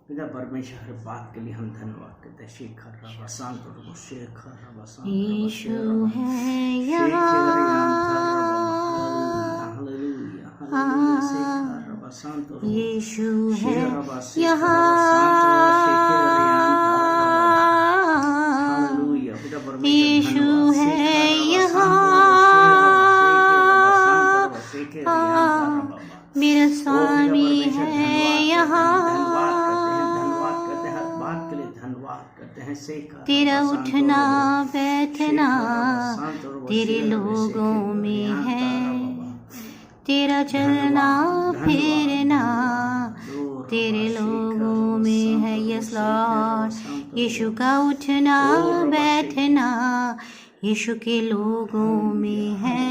पिता परमेश्वर हर बात के लिए हम धन्यवाद करते हैं। शेखर रबा शांत रबा शेखर रबा शांत यीशु है यहाँ, यीशु है यहाँ, यीशु है यहाँ, मेरा स्वामी है यहाँ। तेरा उठना बैठना तेरे लोगों में है, तेरा चलना फिरना तेरे लोगों में है। यस लॉर्ड, यीशु का उठना बैठना यीशु के लोगों में है,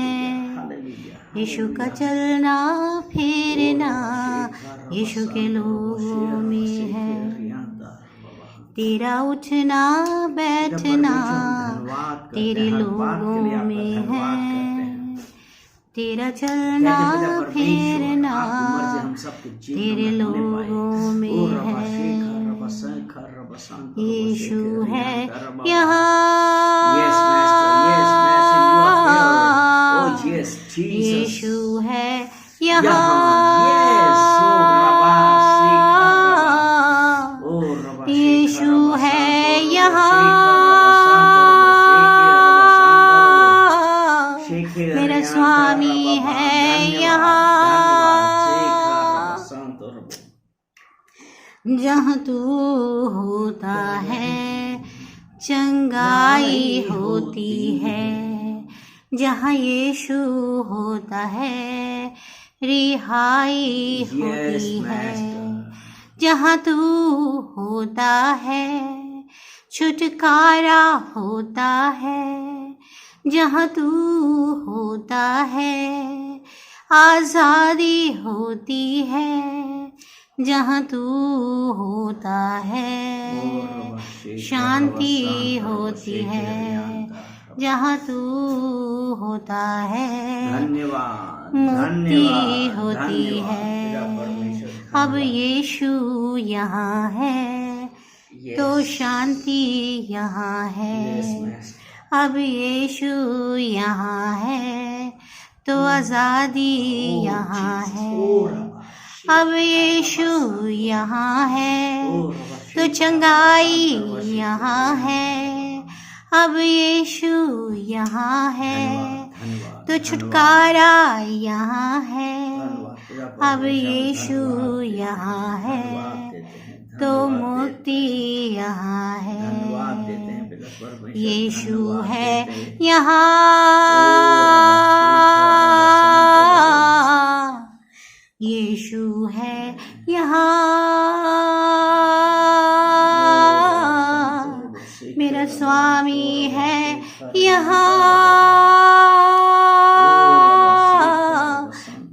यीशु का चलना फिरना यीशु के लोगों में है। तेरा उठना बैठना तेरे लोगों में है, तेरा चलना फिरना तेरे लोगों में है। यीशु है यहाँ, यीशु है यहाँ, यीशु है यहाँ, मेरा स्वामी है यहाँ। जहाँ तू होता है चंगाई होती है, जहाँ यीशु होता है रिहाई होती है। जहाँ तू होता है छुटकारा होता है, जहाँ तू होता है आज़ादी होती है, जहाँ तू होता है शांति होती है, जहाँ तू होता है मुक्ति होती है। अब यीशु यहाँ है तो शांति यहाँ है, अब यीशु यहाँ है तो आज़ादी यहाँ है, अब यीशु यहाँ है तो चंगाई यहाँ है, अब यीशु यहाँ है तो छुटकारा यहाँ है, अब यीशु यहाँ है तो मुक्ति यहाँ है। यीशु है यहाँ, यीशु है यहाँ, मेरा स्वामी है यहाँ,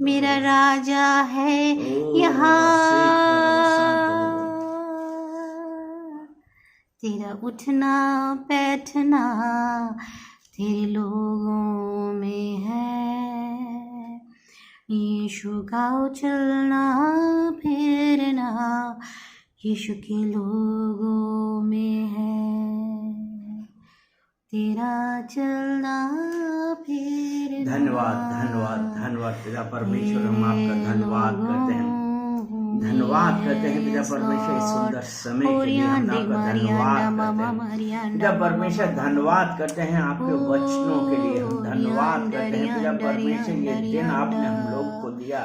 मेरा राजा है यहाँ। तेरा उठना बैठना तेरे लोगों में है, यीशु का चलना फिरना यीशु के लोगों में है, तेरा चलना फिरना। धन्यवाद धन्यवाद धन्यवाद पिता परमेश्वर, हम आपका धन्यवाद करते हैं, धन्यवाद करते हैं पिता परमेश्वर इस सुंदर समय के लिए हम आपका धन्यवाद करते हैं। पिता परमेश्वर धन्यवाद करते हैं आपके वचनों के लिए, हम धन्यवाद करते हैं पिता परमेश्वर ये दिन आपने हम लोग को दिया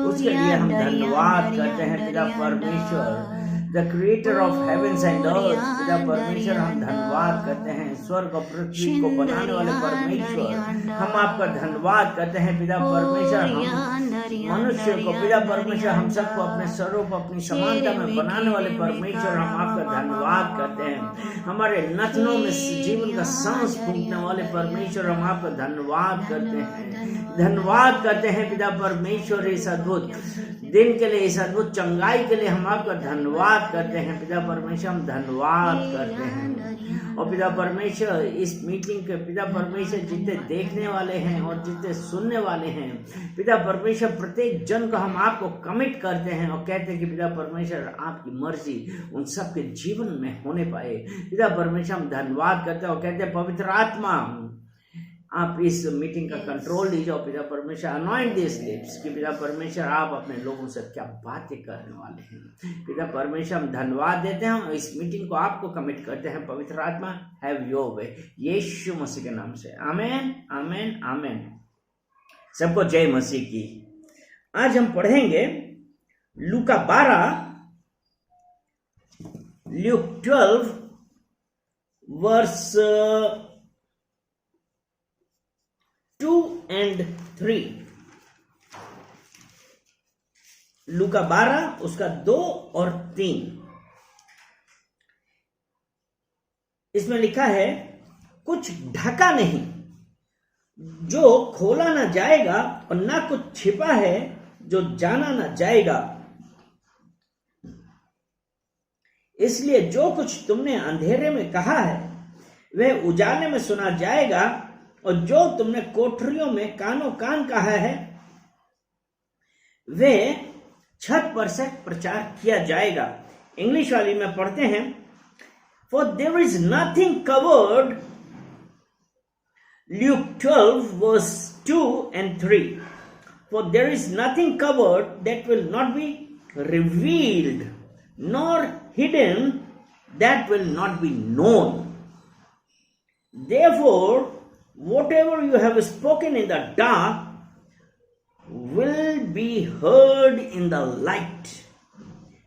उसके लिए हम धन्यवाद करते हैं पिता परमेश्वर, the creator of heaven's and earth. पिता परमेश्वर हम धन्यवाद करते हैं स्वर्ग और पृथ्वी को बनाने वाले परमेश्वर, हम आपका धन्यवाद करते हैं पिता परमेश्वर। हम मनुष्य को पिता परमेश्वर हम सबको अपने स्वरूप अपनी समानता में बनाने वाले परमेश्वर, हम आपका धन्यवाद करते हैं। हमारे नथनों में जीवन का सांस फूंकने वाले परमेश्वर, हम आपका धन्यवाद करते हैं, धन्यवाद करते हैं पिता परमेश्वर इस अद्भुत दिन के लिए, इस अद्भुत चंगाई के लिए हम आपका धन्यवाद करते हैं पिता परमेश्वर। हम धन्यवाद करते हैं और पिता परमेश्वर इस मीटिंग के पिता परमेश्वर जितने देखने वाले हैं और जितने सुनने वाले हैं पिता परमेश्वर, प्रत्येक जन को हम आपको कमिट करते हैं और कहते हैं कि पिता परमेश्वर आपकी मर्जी उन सबके जीवन में होने पाए। पिता परमेश्वर हम धन्यवाद करते हैं और कहते हैं पवित्र आत्मा आप इस मीटिंग का कंट्रोल लीजिए और पिता परमेश्वर अनॉइंट दिस लिप्स कि पिता परमेश्वर आप अपने लोगों से क्या बातें करने वाले हैं। पिता परमेश्वर हम धन्यवाद देते हैं और इस मीटिंग को आपको कमिट करते हैं। पवित्र आत्मा हैव योर वे, यीशु मसीह के नाम से, आमेन आमेन आमेन। सबको जय मसीह की। आज हम पढ़ेंगे लूका 12, ल्यूक 12 वर्स 2 and 3। लूका 12 उसका 2 और 3। इसमें लिखा है कुछ ढका नहीं जो खोला ना जाएगा और ना कुछ छिपा है जो जाना ना जाएगा। इसलिए जो कुछ तुमने अंधेरे में कहा है वह उजाले में सुना जाएगा और जो तुमने कोठरियों में कानों कान कहा है वे छत पर से प्रचार किया जाएगा। इंग्लिश वाली में पढ़ते हैं, For there is nothing covered, Luke 12 verse 2 and 3, For there is nothing covered that will not be revealed, nor hidden that will not be known. Therefore, whatever you have spoken in the dark will be heard in the light,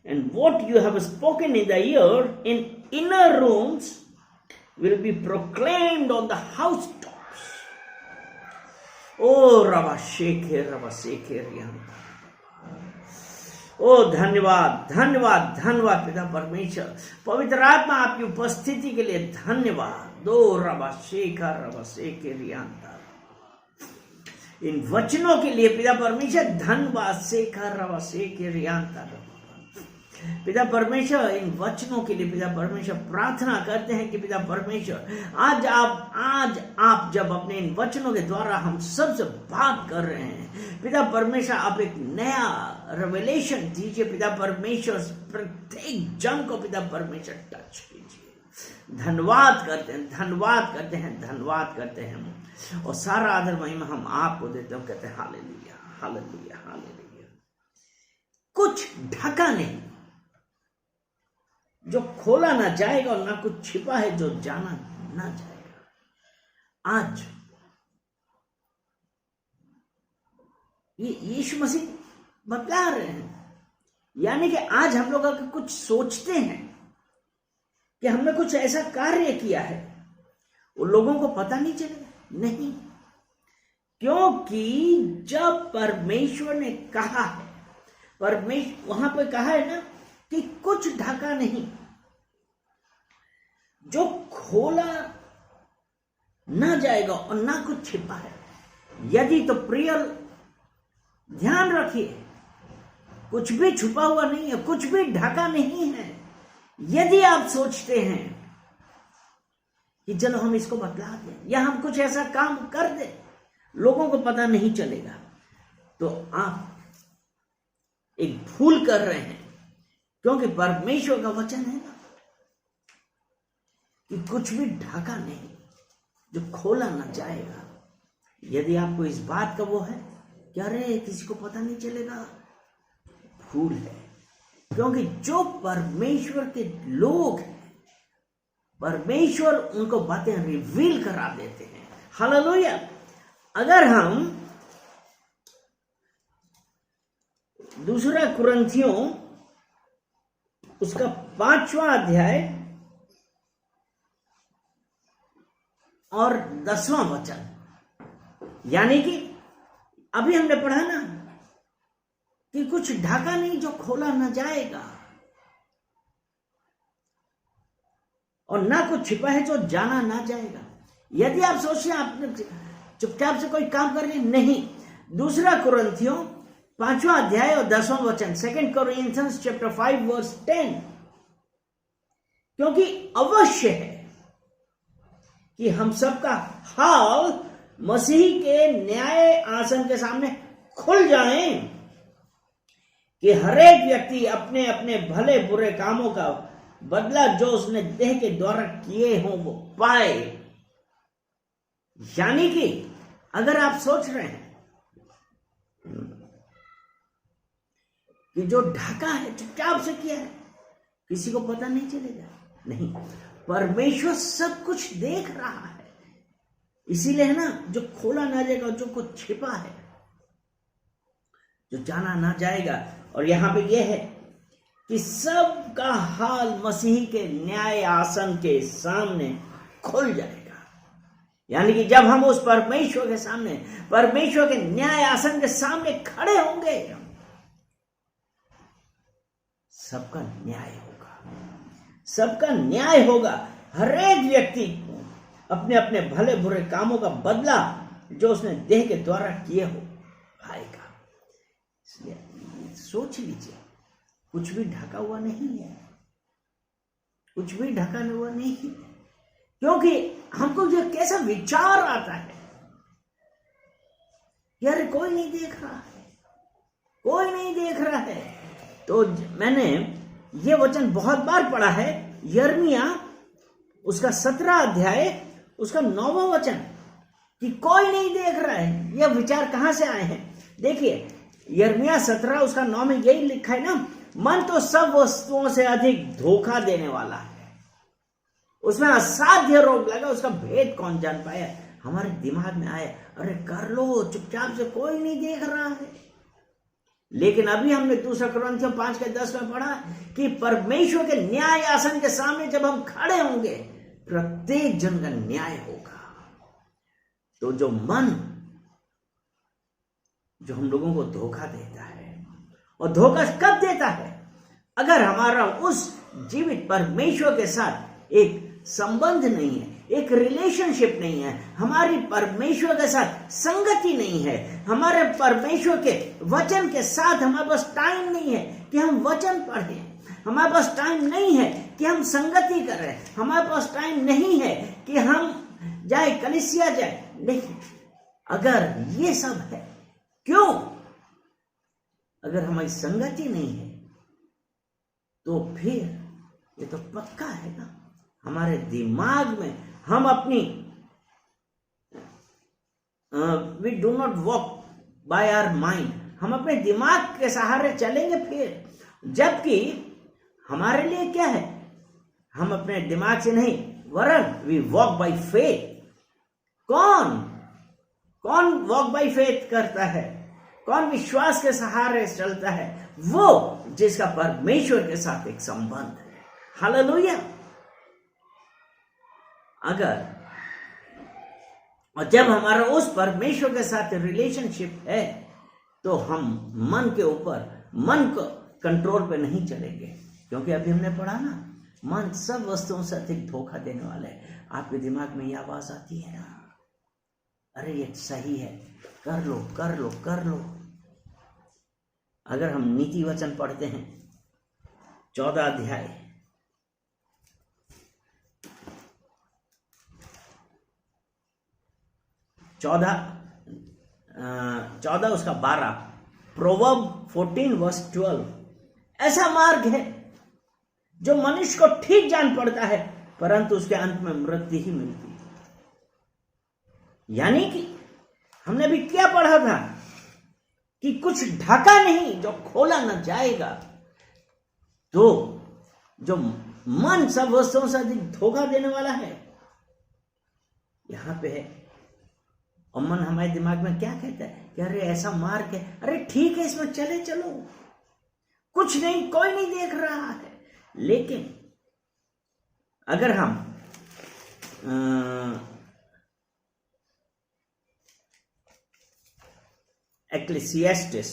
and what you have spoken in the ear in inner rooms will be proclaimed on the housetops. Oh, Rabba Shekhe Riyan. ओ धन्यवाद धन्यवाद धन्यवाद पिता परमेश्वर। पवित्र आत्मा आपकी उपस्थिति के लिए धन्यवाद। दो रबा शेखर रियांता, इन वचनों के लिए पिता परमेश्वर धन्यवाद। शेखर रबा शेखर रियांता पिता परमेश्वर, इन वचनों के लिए पिता परमेश्वर प्रार्थना करते हैं कि पिता परमेश्वर आज आप जब अपने इन वचनों के द्वारा हम सबसे बात कर रहे हैं पिता परमेश्वर, आप एक नया रेवलेशन दीजिए पिता परमेश्वर, प्रत्येक जन को पिता परमेश्वर टच कीजिए। धन्यवाद करते हैं धन्यवाद करते हैं धन्यवाद करते हैं और सारा आदर महिमा हम आपको देते हैं। कहते हैं हालेलुया हालेलुया हालेलुया। कुछ ढका नहीं जो खोला ना जाएगा और ना कुछ छिपा है जो जाना ना जाएगा। आज ये यीशु मसीह बतला रहे हैं, यानी कि आज हम लोग अगर कुछ सोचते हैं कि हमने कुछ ऐसा कार्य किया है, वो लोगों को पता नहीं चलेगा। नहीं, क्योंकि जब परमेश्वर ने कहा है, परमेश्वर वहां पे कहा है ना कि कुछ ढका नहीं जो खोला ना जाएगा और ना कुछ छिपा है। यदि तो प्रिय ध्यान रखिए, कुछ भी छुपा हुआ नहीं है, कुछ भी ढका नहीं है। यदि आप सोचते हैं कि चलो हम इसको बतला दें या हम कुछ ऐसा काम कर दें लोगों को पता नहीं चलेगा, तो आप एक भूल कर रहे हैं। क्योंकि परमेश्वर का वचन है ना कि कुछ भी ढका नहीं जो खोला ना जाएगा। यदि आपको इस बात का वो है क्या रे किसी को पता नहीं चलेगा, भूल है। क्योंकि जो परमेश्वर के लोग हैं, परमेश्वर उनको बातें रिवील करा देते हैं। हालेलुया। अगर हम दूसरा कुरिन्थियों उसका 5वां अध्याय और 10वां वचन, यानी कि अभी हमने पढ़ा ना कि कुछ ढका नहीं जो खोला ना जाएगा और ना कुछ छिपा है जो जाना ना जाएगा। यदि आप सोचें आपने चुपचाप से कोई काम कर लिया, नहीं। दूसरा कुरिन्थियों 5वां अध्याय और 10वां वचन, 2 Corinthians chapter 5 verse 10। क्योंकि अवश्य है कि हम सबका हाल मसीह के न्याय आसन के सामने खुल जाए, कि हरेक व्यक्ति अपने अपने भले बुरे कामों का बदला जो उसने देह के द्वारा किए हों वो पाए। यानी कि अगर आप सोच रहे हैं कि जो ढका है चुपचाप से किया है, किसी को पता नहीं चलेगा, नहीं, परमेश्वर सब कुछ देख रहा है। इसीलिए है ना, जो खोला ना जाएगा, जो कुछ छिपा है, जो जाना ना जाएगा। और यहां पे यह है कि सबका हाल मसीह के न्याय आसन के सामने खुल जाएगा। यानी कि जब हम उस परमेश्वर के सामने, परमेश्वर के न्याय आसन के सामने खड़े होंगे, सबका न्याय होगा, सबका न्याय होगा। हर एक व्यक्ति अपने अपने भले बुरे कामों का बदला जो उसने देह के द्वारा किए हो पाएगा। इसलिए सोच लीजिए, कुछ भी ढका हुआ नहीं है, कुछ भी ढका हुआ नहीं है। क्योंकि हमको जो कैसा विचार आता है, यार कोई नहीं देख रहा है, कोई नहीं देख रहा है। तो मैंने ये वचन बहुत बार पढ़ा है, यिर्मयाह उसका 17 अध्याय उसका 9वां वचन, कि कोई नहीं देख रहा है। यह विचार कहां से आए हैं? देखिए, यिर्मयाह 17 उसका 9 में यही लिखा है ना, मन तो सब वस्तुओं से अधिक धोखा देने वाला है, उसमें असाध्य रोग लगा, उसका भेद कौन जान पाया। हमारे दिमाग में आया, अरे कर लो चुपचाप से, कोई नहीं देख रहा है। लेकिन अभी हमने 2 कुरिन्थियों 5:10 में पढ़ा कि परमेश्वर के न्याय आसन के सामने जब हम खड़े होंगे, प्रत्येक जन का न्याय होगा। तो जो मन जो हम लोगों को धोखा देता है, और धोखा कब देता है? अगर हमारा उस जीवित परमेश्वर के साथ एक संबंध नहीं है, एक रिलेशनशिप नहीं है, हमारी परमेश्वर के साथ संगति नहीं है, हमारे परमेश्वर के वचन के साथ हमारे पास टाइम नहीं है कि हम वचन पढ़ें, हमारे पास टाइम नहीं है कि हम संगति करें, हमारे पास टाइम नहीं है कि हम जाए कलीसिया जाए, नहीं। अगर ये सब है, क्यों? अगर हमारी संगति नहीं है तो फिर ये तो पक्का है ना, हमारे दिमाग में हम अपनी we do not walk by our mind, हम अपने दिमाग के सहारे चलेंगे फिर, जबकि हमारे लिए क्या है, हम अपने दिमाग से नहीं वरन वी वॉक बाय फेथ। कौन वॉक बाय फेथ करता है? कौन विश्वास के सहारे चलता है? वो जिसका परमेश्वर के साथ एक संबंध है। हालेलुया। अगर और जब हमारा उस परमेश्वर के साथ रिलेशनशिप है, तो हम मन के ऊपर, मन को कंट्रोल पे नहीं चलेंगे। क्योंकि अभी हमने पढ़ा ना, मन सब वस्तुओं से अधिक धोखा देने वाला है। आपके दिमाग में ये आवाज आती है ना, अरे ये सही है, कर लो कर लो कर लो। अगर हम नीति वचन पढ़ते हैं 14 अध्याय 14 उसका 12, प्रोवर्ब 14 वर्स 12, ऐसा मार्ग है जो मनुष्य को ठीक जान पड़ता है, परंतु उसके अंत में मृत्यु ही मिलती है। यानी कि हमने अभी क्या पढ़ा था कि कुछ ढका नहीं जो खोला न जाएगा। तो जो मन सब वस्तुओं से अधिक धोखा देने वाला है, यहां पे है। और मन हमारे दिमाग में क्या कहता है कि अरे ऐसा मार्ग है, अरे ठीक है इसमें चले चलो, कुछ नहीं, कोई नहीं देख रहा है। लेकिन अगर हम एक्लेसियास्टिस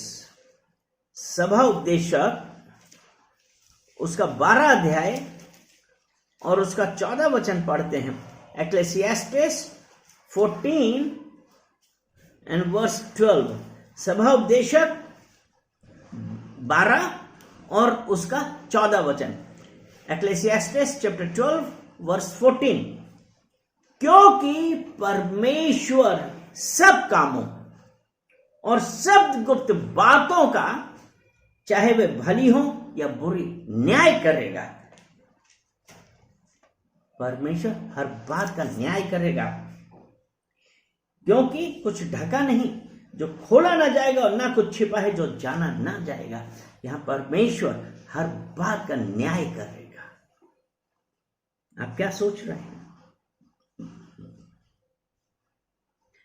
सभा उपदेशक उसका 12 अध्याय और उसका 14 वचन पढ़ते हैं। एक्लेसियास्टिस 14 एंड वर्स 12, सभा उपदेशक 12 और उसका 14 वचन। एक्लेसियास्टेस चैप्टर 12 वर्स 14। क्योंकि परमेश्वर सब कामों और सब गुप्त बातों का, चाहे वे भली हो या बुरी, न्याय करेगा। परमेश्वर हर बात का न्याय करेगा, क्योंकि कुछ ढका नहीं जो खोला ना जाएगा और ना कुछ छिपा है जो जाना ना जाएगा। यहां परमेश्वर हर बात का न्याय करेगा। आप क्या सोच रहे हैं?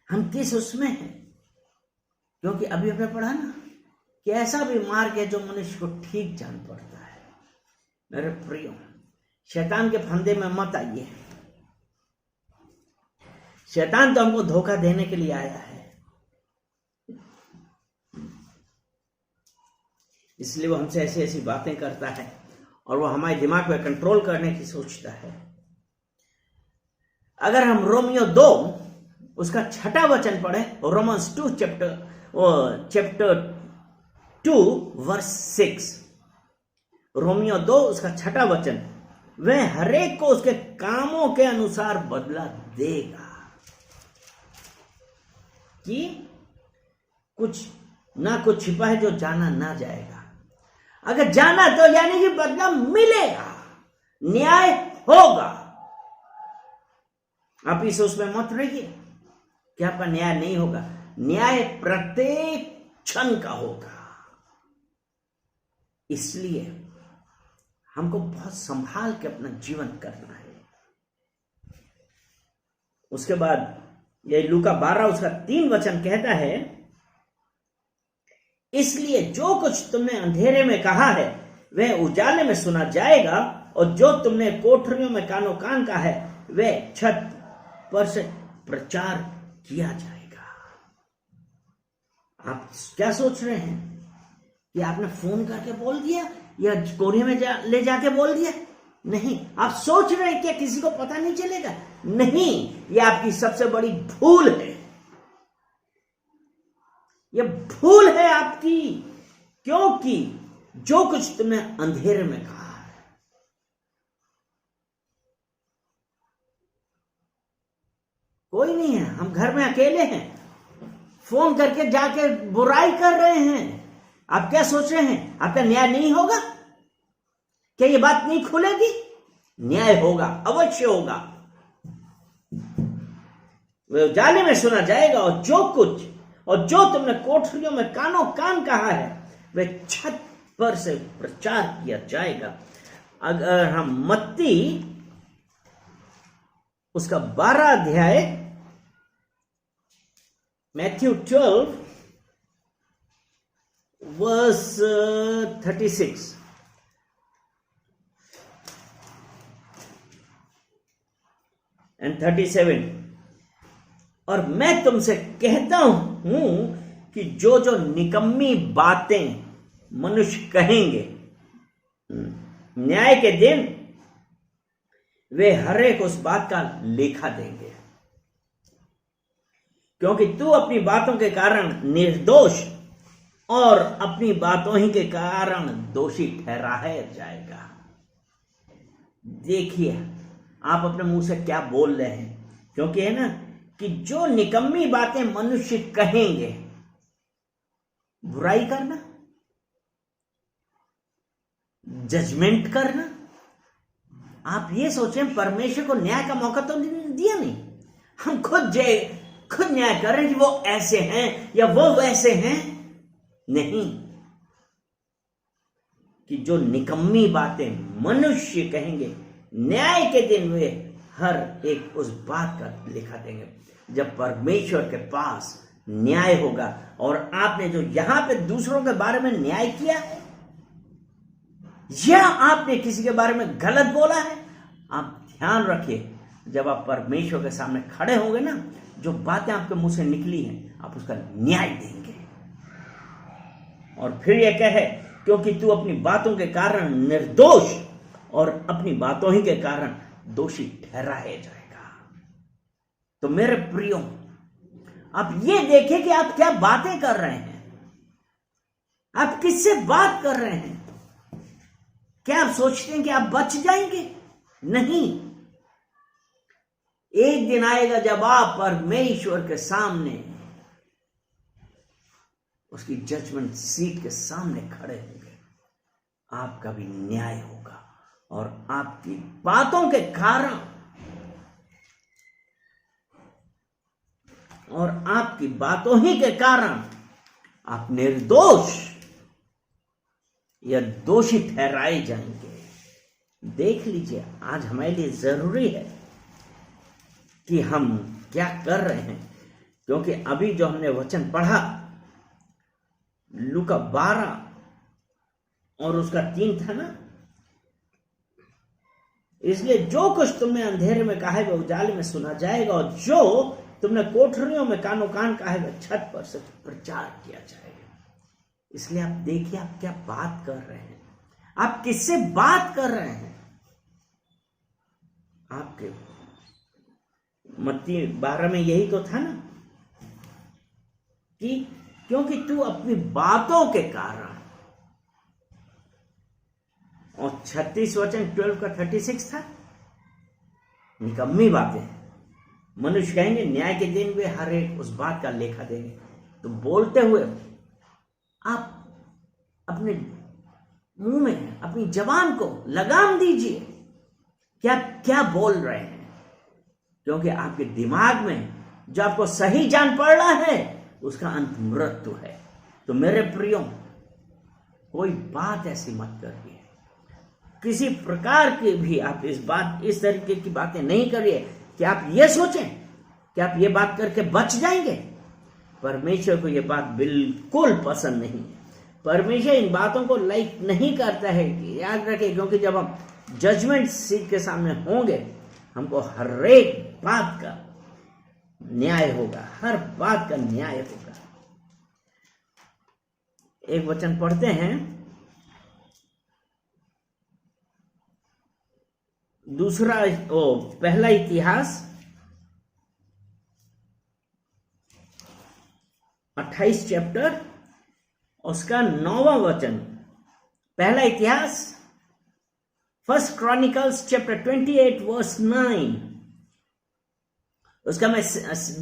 हम किस उसमें हैं? क्योंकि अभी हमने पढ़ा ना कि ऐसा भी मार्ग है जो मनुष्य को ठीक जान पड़ता है। मेरे प्रियो, शैतान के फंदे में मत आइए। शैतान तो हमको धोखा देने के लिए आया है, इसलिए वो हमसे ऐसी ऐसी बातें करता है और वो हमारे दिमाग पे कंट्रोल करने की सोचता है। अगर हम रोमियो 2 उसका 6 वचन पढ़े, रोमन्स 2 चैप्टर 2 वर्स 6, रोमियो 2 उसका 6 वचन, वह हरेक को उसके कामों के अनुसार बदला देगा। कि कुछ ना कुछ छिपा है जो जाना ना जाएगा। अगर जाना तो यानी कि बदला मिलेगा, न्याय होगा। आप इस उसमें मत रहिए कि आपका न्याय नहीं होगा। न्याय प्रत्येक क्षण का होगा। इसलिए हमको बहुत संभाल के अपना जीवन करना है। उसके बाद ये लूका 12 उसका 3 वचन कहता है, इसलिए जो कुछ तुमने अंधेरे में कहा है वह उजाले में सुना जाएगा, और जो तुमने कोठरियों में कानो कान कहा है वह छत पर से प्रचार किया जाएगा। आप क्या सोच रहे हैं कि आपने फोन करके बोल दिया या कोने में ले जाके बोल दिया? नहीं। आप सोच रहे हैं कि किसी को पता नहीं चलेगा? नहीं, यह आपकी सबसे बड़ी भूल है। यह भूल है आपकी, क्योंकि जो कुछ तुमने अंधेरे में कहा है, कोई नहीं है, हम घर में अकेले हैं, फोन करके जाके बुराई कर रहे हैं। आप क्या सोच रहे हैं? आपका न्याय नहीं होगा? क्या ये बात नहीं खुलेगी? न्याय होगा, अवश्य होगा। वह उजाले में सुना जाएगा, और जो तुमने कोठरियों में कानो कान कहा है वह छत पर से प्रचार किया जाएगा। अगर हम मत्ती उसका 12 अध्याय, मैथ्यू 12 वर्स 36 एंड 37, और मैं तुमसे कहता हूं कि जो जो निकम्मी बातें मनुष्य कहेंगे न्याय के दिन, वे हर एक उस बात का लेखा देंगे। क्योंकि तू अपनी बातों के कारण निर्दोष और अपनी बातों ही के कारण दोषी ठहराया जाएगा। देखिए आप अपने मुंह से क्या बोल रहे हैं, क्योंकि है ना कि जो निकम्मी बातें मनुष्य कहेंगे, बुराई करना, जजमेंट करना। आप ये सोचें परमेश्वर को न्याय का मौका तो दिया नहीं, हम खुद न्याय कर रहे हैं कि वो ऐसे हैं या वो वैसे हैं। नहीं, कि जो निकम्मी बातें मनुष्य कहेंगे न्याय के दिन वे हर एक उस बात का लेखा देंगे। जब परमेश्वर के पास न्याय होगा, और आपने जो यहां पे दूसरों के बारे में न्याय किया है या आपने किसी के बारे में गलत बोला है, आप ध्यान रखिए जब आप परमेश्वर के सामने खड़े होंगे ना, जो बातें आपके मुंह से निकली हैं आप उसका न्याय देंगे। और फिर यह कहे, क्योंकि तू अपनी बातों के कारण निर्दोष और अपनी बातों ही के कारण दोषी ठहराया जाएगा। तो मेरे प्रियो, आप ये देखें कि आप क्या बातें कर रहे हैं। आप किससे बात कर रहे हैं? क्या आप सोचते हैं कि आप बच जाएंगे? नहीं। एक दिन आएगा जब आप परमेश्वर के सामने, उसकी जजमेंट सीट के सामने खड़े होंगे। आपका भी न्याय होगा और आपकी बातों के कारण और आपकी बातों ही के कारण आप निर्दोष या दोषी ठहराए जाएंगे। देख लीजिए, आज हमारे लिए जरूरी है कि हम क्या कर रहे हैं, क्योंकि अभी जो हमने वचन पढ़ा लूका 12 और उसका 3 था ना, इसलिए जो कुछ तुमने अंधेरे में कहा है वह उजाले में सुना जाएगा, और जो तुमने कोठरियों में कानो कान कहा है वह छत पर से प्रचार किया जाएगा। इसलिए आप देखिए, आप क्या बात कर रहे हैं, आप किससे बात कर रहे हैं। आपके मत्ती 12 में यही तो था ना, कि क्योंकि तू अपनी बातों के कारण, और 36 वचन 12 का 36 था, निकम्मी बातें। मनुष्य कहेंगे न्याय के दिन वे हर एक उस बात का लेखा देंगे। तो बोलते हुए आप अपने मुंह में, अपनी जबान को लगाम दीजिए, क्या क्या बोल रहे हैं, क्योंकि आपके दिमाग में जो आपको सही जान पड़ रहा है उसका अंत मृत्यु है। तो मेरे प्रियो, कोई बात ऐसी मत करिए, किसी प्रकार की भी आप इस तरीके की बातें नहीं करिए कि आप ये सोचें कि आप ये बात करके बच जाएंगे। परमेश्वर को ये बात बिल्कुल पसंद नहीं है। परमेश्वर इन बातों को लाइक नहीं करता है। याद रखें, क्योंकि जब हम जजमेंट सीट के सामने होंगे, हमको हर एक बात का न्याय होगा, हर बात का न्याय होगा। एक वचन पढ़ते हैं, पहला इतिहास 28 चैप्टर, उसका 9वां वचन। पहला इतिहास, फर्स्ट क्रॉनिकल्स चैप्टर 28 वर्स 9। उसका मैं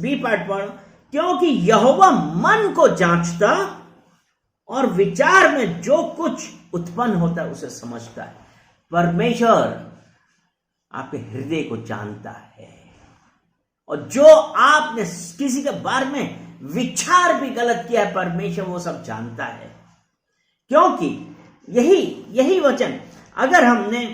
बी पार्ट पढ़, क्योंकि यहोवा मन को जांचता और विचार में जो कुछ उत्पन्न होता है उसे समझता है। परमेश्वर आपके हृदय को जानता है, और जो आपने किसी के बारे में विचार भी गलत किया है, परमेश्वर वो सब जानता है। क्योंकि यही वचन अगर हमने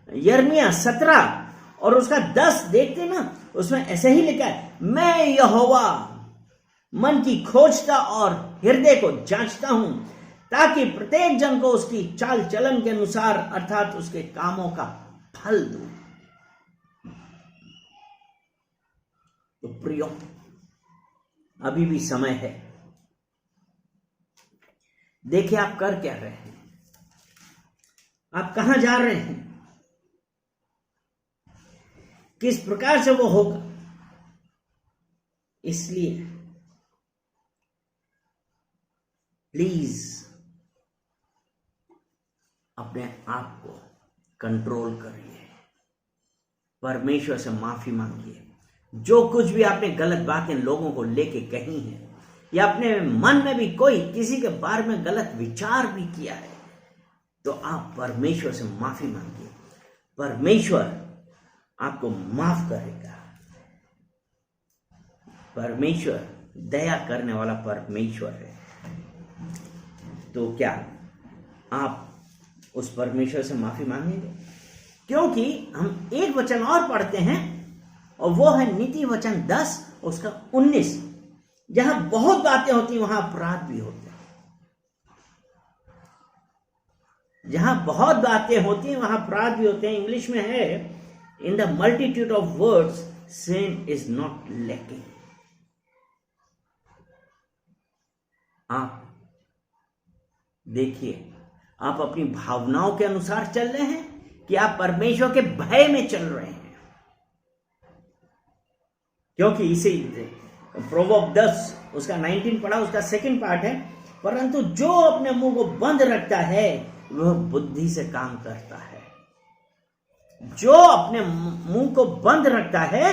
यिर्मयाह 17 और उसका 10 देखते ना, उसमें ऐसे ही लिखा है, मैं यहोवा मन की खोजता और हृदय को जांचता हूं, ताकि प्रत्येक जन को उसकी चाल चलन के अनुसार अर्थात उसके कामों का फल दूं। तो प्रियो, अभी भी समय है। देखिए आप कर क्या रहे हैं, आप कहां जा रहे हैं, किस प्रकार से वो होगा। इसलिए प्लीज अपने आप को कंट्रोल करिए, परमेश्वर से माफी मांगिए। जो कुछ भी आपने गलत बातें लोगों को लेके कही हैं, या अपने मन में भी कोई किसी के बारे में गलत विचार भी किया है, तो आप परमेश्वर से माफी मांगिए। परमेश्वर आपको माफ करेगा। परमेश्वर दया करने वाला परमेश्वर है। तो क्या आप उस परमेश्वर से माफी मांगेंगे? क्योंकि हम एक वचन और पढ़ते हैं, और वो है नीति वचन 10 उसका 19। जहां बहुत बातें होती वहां अपराध भी होते हैं। जहां बहुत बातें होती हैं वहां अपराध भी होते हैं। इंग्लिश में है, in the multitude of words sin is not lacking। आप देखिए, आप अपनी भावनाओं के अनुसार चल रहे हैं कि आप परमेश्वर के भय में चल रहे हैं। क्योंकि इसे प्रोवर्ब 10 उसका 19 पढ़ा, उसका सेकंड पार्ट है, परंतु जो अपने मुंह को बंद रखता है वह बुद्धि से काम करता है। जो अपने मुंह को बंद रखता है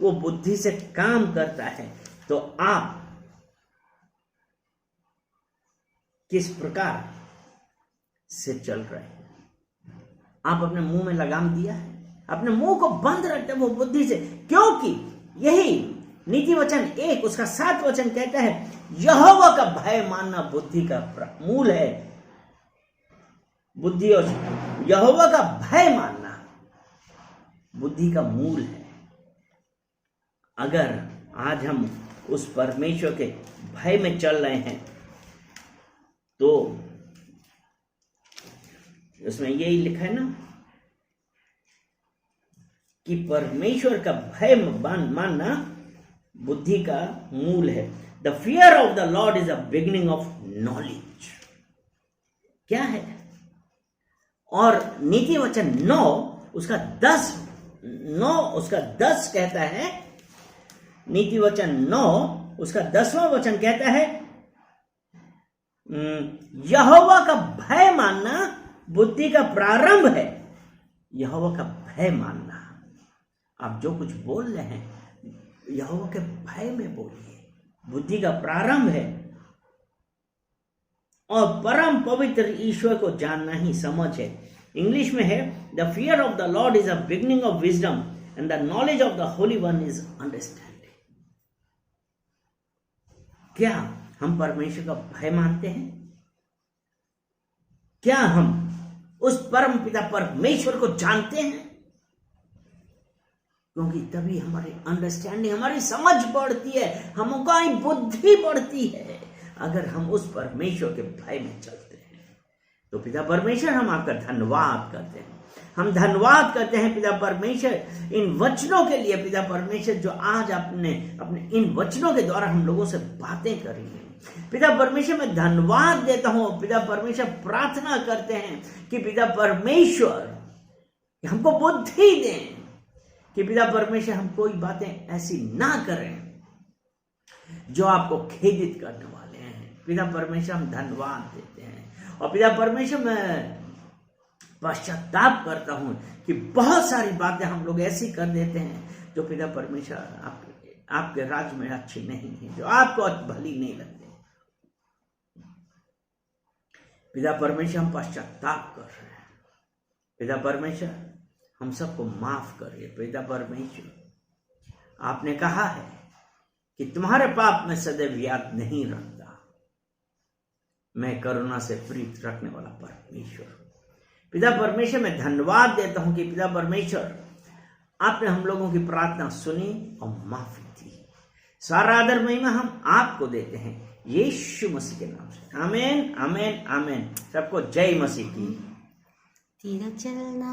वो बुद्धि से काम करता है। तो आप किस प्रकार से चल रहे हैं? आप अपने मुंह में लगाम दिया है? अपने मुंह को बंद रखते हैं वो बुद्धि से, क्योंकि यही नीति वचन 1 उसका 7 वचन कहता है, यहोवा का भय मानना बुद्धि का मूल है। बुद्धि और यहोवा का भय मानना बुद्धि का मूल है। अगर आज हम उस परमेश्वर के भय में चल रहे हैं तो उसमें यही लिखा है ना कि परमेश्वर का भय मानना बुद्धि का मूल है। The fear of the Lord is a beginning of knowledge. क्या है? और नीति वचन 9 उसका 10 कहता है, नीति वचन 9 उसका 10वां वचन कहता है, यहोवा का भय मानना बुद्धि का प्रारंभ है। यहोवा का भय मानना, आप जो कुछ बोल रहे हैं यहोवा के भय में बोलिए, बुद्धि का प्रारंभ है। और परम पवित्र ईश्वर को जानना ही समझ है। इंग्लिश में है, the fear of the Lord is a beginning of wisdom and the knowledge of the Holi one is understanding. क्या हम परमेश्वर का भय मानते हैं? क्या हम उस परम पिता परमेश्वर को जानते हैं? क्योंकि तभी हमारी अंडरस्टैंडिंग, हमारी समझ बढ़ती है, हमारी बुद्धि बढ़ती है। अगर हम उस परमेश्वर के भय में चलते हैं तो पिता परमेश्वर हम आपका धन्यवाद करते हैं। हम धन्यवाद करते हैं पिता परमेश्वर इन वचनों के लिए। पिता परमेश्वर जो आज आपने अपने इन वचनों के द्वारा हम लोगों से बातें करी हैं, पिता परमेश्वर मैं धन्यवाद देता हूं। पिता परमेश्वर प्रार्थना करते हैं कि पिता परमेश्वर हमको बुद्धि दें, कि पिता परमेश्वर हम कोई बातें ऐसी ना करें जो आपको खेदित करने वाले हैं। पिता परमेश्वर हम धन्यवाद देते हैं। और पिता परमेश्वर मैं पश्चाताप करता हूं कि बहुत सारी बातें हम लोग ऐसी कर देते हैं जो पिता परमेश्वर आपके राज्य में अच्छी नहीं है, जो आपको भली नहीं लगती। पिता परमेश्वर हम पश्चाताप कर रहे हैं। पिता परमेश्वर हम सबको माफ करिए। पिता परमेश्वर आपने कहा है कि तुम्हारे पाप में सदैव याद नहीं रखता। मैं करुणा से प्रीत रखने वाला परमेश्वर। पिता परमेश्वर मैं धन्यवाद देता हूं कि पिता परमेश्वर आपने हम लोगों की प्रार्थना सुनी और माफी दी। सारा आदर महिमा हम आपको देते हैं यीशु मसीह के नाम से। आमीन, आमीन, आमीन। सबको जय मसीह की। तेरा चलना